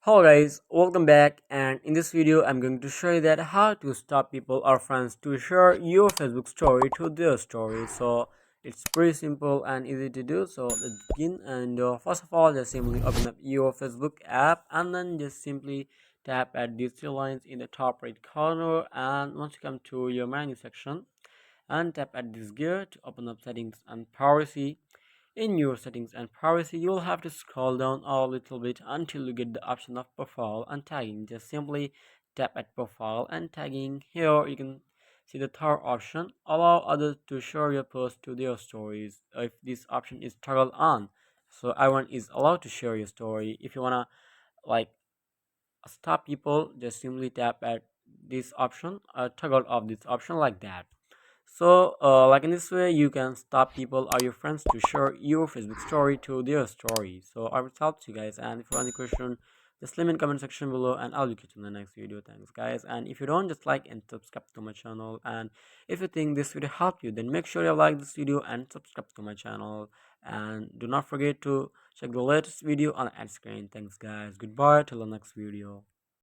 Hello guys, welcome back, and in this video I'm going to show you that how to stop people or friends to share your Facebook story to their story. So it's pretty simple and easy to do. So let's begin. And first of all, just simply open up your Facebook app and then just simply tap at these three lines in the top right corner. And once you come to your menu section and tap at this gear to open up settings and privacy. In your settings and privacy, you'll have to scroll down a little bit until you get the option of profile and tagging. Just simply tap at profile and tagging. Here you can see the third option, allow others to share your post to their stories. If this option is toggled on, so everyone is allowed to share your story. If you wanna like stop people, just simply tap at this option, toggle off this option like that. So, like in this way, you can stop people or your friends to share your Facebook story to their story. So, I will help you guys. And if you have any question, just leave in comment section below, and I'll be catching you in the next video. Thanks, guys. And if you don't, just like and subscribe to my channel. And if you think this video helped you, then make sure you like this video and subscribe to my channel. And do not forget to check the latest video on the end screen. Thanks, guys. Goodbye till the next video.